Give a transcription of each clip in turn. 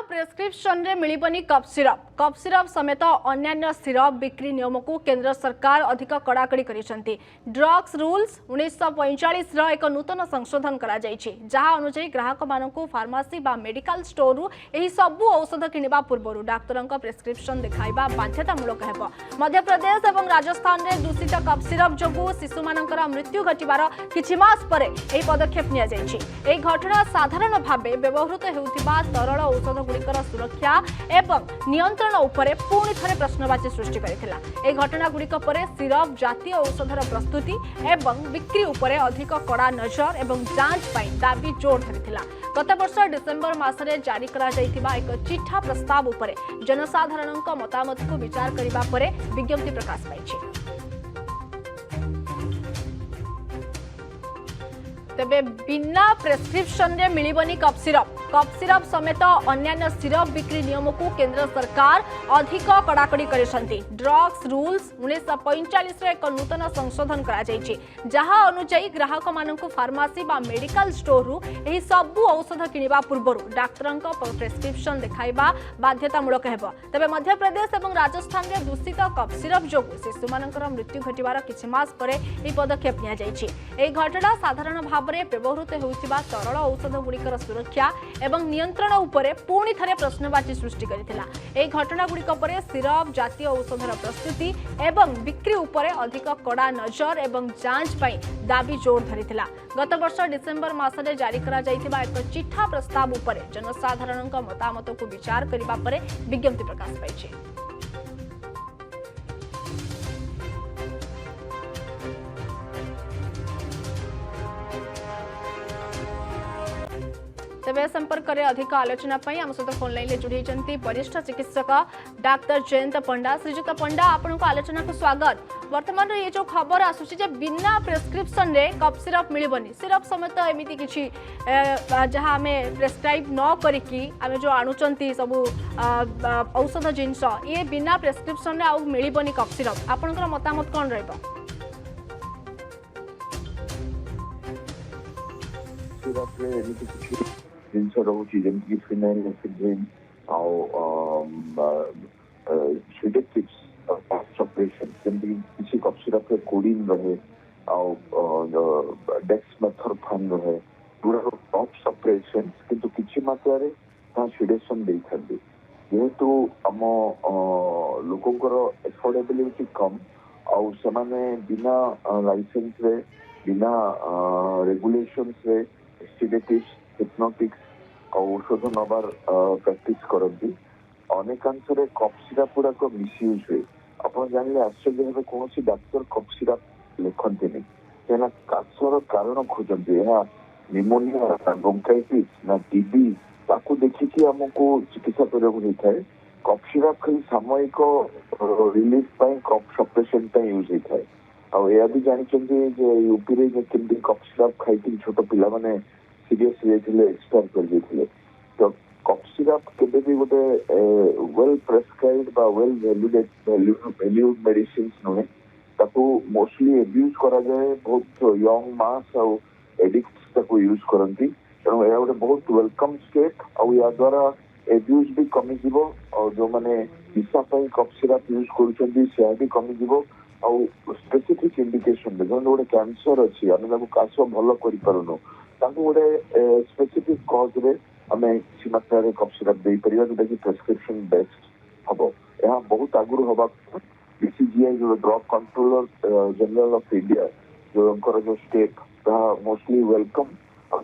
Prescription रे मिलिबनी cough syrup समेत अन्य सिरप बिक्री नियम को केंद्र सरकार अधिक कड़ाकड़ी करिसेंती। ड्रग्स रूल्स 1945 रो एक नूतन संशोधन करा जायछि, जहा अनुसार ग्राहक मानकु फार्मेसी बा मेडिकल स्टोर रु एही सबु औषध किनिबा पूर्वरु डाक्टरक प्रेस्क्रिप्शन देखाइबा बाध्यतामूलक हेबो। मध्य प्रदेश एवं राजस्थान रे दूषित कफ सिरप जोगु शिशु मानकर मृत्यु घटिबार किछि मास परे एही पदक्षेप निया जायछि। एही घटना साधारण भाबे व्यवहृत हेउथिबा तरल औषध गुड़िकर सुरक्षा एवं नियंत्रण उपरे पुणी थे प्रश्नवाची सृष्टि करथिला। ए घटना गुड़िक परे सिरप जातीय औषधर प्रस्तुति एवं बिक्री उपरे अधिक कड़ा नजर एवं जांच पाई दाबी जोर धरिथिला। गत वर्ष डिसेंबर मासरे जारी करा जायतिबा एक चिठा प्रस्ताव उपरे जनसाधारणक मतामत को विचार करिबा परे विज्ञप्ति प्रकाश पाइछि। तेबे बिना प्रेस्क्रिप्शन रे मिलिबनी कफ सिरप समेत अन्य सिरप बिक्री नियम को केंद्र सरकार अधिक कड़ाकड़ी करिसेंती। ड्रग्स रूल्स 1945 रे एक नूतन संशोधन करा जायछि, जहा अनुसार ग्राहक मानकु फार्मेसी बा मेडिकल स्टोर रु एही सबु औषध किनिबा पूर्वरु डाक्टरक प्रेस्क्रिप्शन देखाइबा बाध्यतामूलक हेबो। तबे मध्य प्रदेश एवं राजस्थान रे दूषित कफ सिरप जोगु शिशु मानकर मृत्यु घटिबार किछि मास परे एही पदक्षेप निया जायछि। एही घटना साधारण भाबरे व्यवहृत हेउथिबा तरल औषध गुड़िकर सुरक्षा एवं नियंत्रण उपरे पुणी थे प्रश्नवाची सृष्टि करथिला। एही घटना गुड़िक परे सिरप जातीय औषधर प्रस्तुति एवं बिक्री उपरे अधिक कड़ा नजर एवं जांच पाई दाबी जोर धरिथिला। गत वर्ष डिसेंबर मासरे जारी करा जायतिबा एक चिठा प्रस्ताव उपरे जनसाधारणक मतामत को विचार करिबा परे विज्ञप्ति प्रकाश पाइछि। तेबे संपर्क में अधिक आलोचना आम सहित फोन लाइन जोड़ी वरिष्ठ चिकित्सक डाक्टर जयंत पंडा। श्रीजुक्त पंडा, आपण को आलोचना को स्वागत। वर्तमान ये जो खबर आसुची जे बिना प्रेस्क्रिप्शन रे कफ सिरप मिलबनी, सिरप समेत एमिति किछि जहाँ आम प्रेस्क्राइब न करिकी आम जो आणुचंती सब औषध जिनस ये बिना प्रेस्क्रिप्शन रे आउ मिलबनी कफ सिरप, आपनकर मतामत कोन रहबो? सिरप रे एमिति किछि जिनस रहुची जेमति फिनाइल एफिड्रिन सिडेटिव्स सप्रेशन जेमति किसी कफ सिरप रे कोडिन रहे डेक्समेथोर्फन रहे पूरा कफ सप्रेशन किंतु किछि मात्रा रे ता सिडेशन देई थांदी। जेहेतु आम लोकंकर एफोर्डेबिलिटी कम आउ सेमाने बिना लाइसेंस रे बिना रेगुलेशंस रे सिडेटिव्स हिप्नोटिक्स औषध नबार प्रैक्टिस करती। अनेकांश कफ सिरप गुड़ाक मिसयूज हुए। आप जानले आश्चर्य भाव कौन डाक्तर कफ सिरप लिखती कहीं काशर कारण खोजती निमोनिया ब्रोंकाइटिस ना टीबी ताकू देखिकी आमको चिकित्सा होता है। कफ सिरप खाली सामयिक रिलीफ कफ सप्रेशन यूज होता है। आ भी जानते यूपी केमती कफ सिरप खाई छोट पिला माने सीरियस एक्सपायर कर तो कफ सिरप केबे भी गोटे वेल प्रेस्क्राइब्ड बा वेल वैल्यूड मेडिसिन नुहे ताकू मोस्टली एब्यूज करा जाए। बहुत यंग मास और एडिक्ट्स ताकू यूज करती तेणु यह गोटे बहुत वेलकम स्टेप और या द्वारा एब्यूज भी कमी जीवो और जो माने निशा कफ सिरप यूज कर भी कमी जीवो और स्पेसिफिक इंडिकेशन गोटे कैंसर अच्छी आम काश भल कर गोटे स्पेसिफिक कज रे आम किसी मात्रा कफ सिरप दे पार जोटा कि प्रेस्क्रिप्शन बेस्ड हम। यह बहुत आगुरी हवा बीसीजीआई जो drug controller general of India जो स्टेप मोस्टली वेलकम और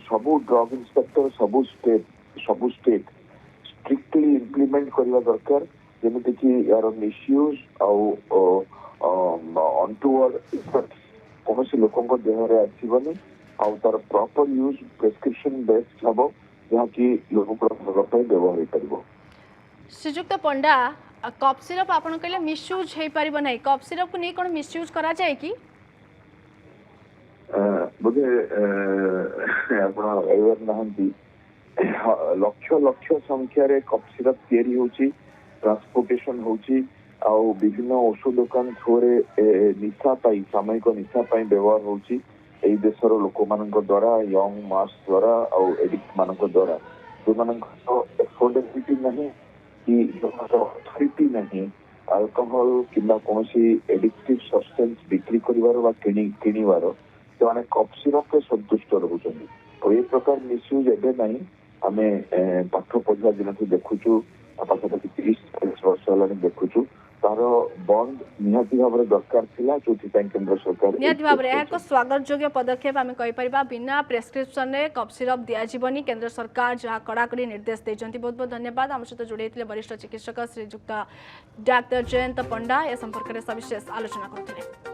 सबू ड्रग इंस्पेक्टर सबू स्टेट स्ट्रिक्टली इम्प्लीमेंट करने दरकार जेमती कि यार मिसयूज अनटुवर्ड इफेक्ट कौन लोक देह आसबनी आउ तार प्रॉपर यूज प्रेस्क्रिप्शन बेस्ड हम जहाँ कि लोक व्यवहार हो पार। श्रीजुक्त पंडा, कफ सिरप आपन कहले मिसयूज हो पार ना, कफ सिरप को नहीं कौन मिसयूज करा जाए कि बोधे लक्ष लक्ष संख्यार कफ सिरप तैयारी होची, ट्रांसपोर्टेशन होची आउ विभिन्न औषध दुकान थ्रोरे निशा सामयिक निशा व्यवहार होची। एई देशर लोक मान द्वारा यंग मास द्वारा आउ एडिक्ट मान द्वारा जो एफोर्डेबिलिटी नहीं कि अथॉरिटी नहीं अल्कोहल किंबा कौन एडिक्टिव सब्सटेंस बिक्री कर किणवार से कफ सिरप संतुष्ट रोचंदी तो ये प्रकार मिसयूज एवं नहीं आम पाठ पढ़ा दिन देखुचु पाखापाखि 30-40 वर्ष है देखुचु तार बंद निहाती भाव दरकार थिला जो केंद्र सरकार निहाती भाव एक स्वागत योग्य पदक्षेप आम कहीपर बिना प्रेस्क्रिप्शन में कफ सिरप दिजावनी केंद्र सरकार जहाँ कड़ाकड़ी निर्देश देते। बहुत बहुत धन्यवाद आम सहित जोड़े वरिष्ठ चिकित्सक श्रीजुक्त डॉक्टर जयंत पंडा ए संपर्क में सविशेष आलोचना करते।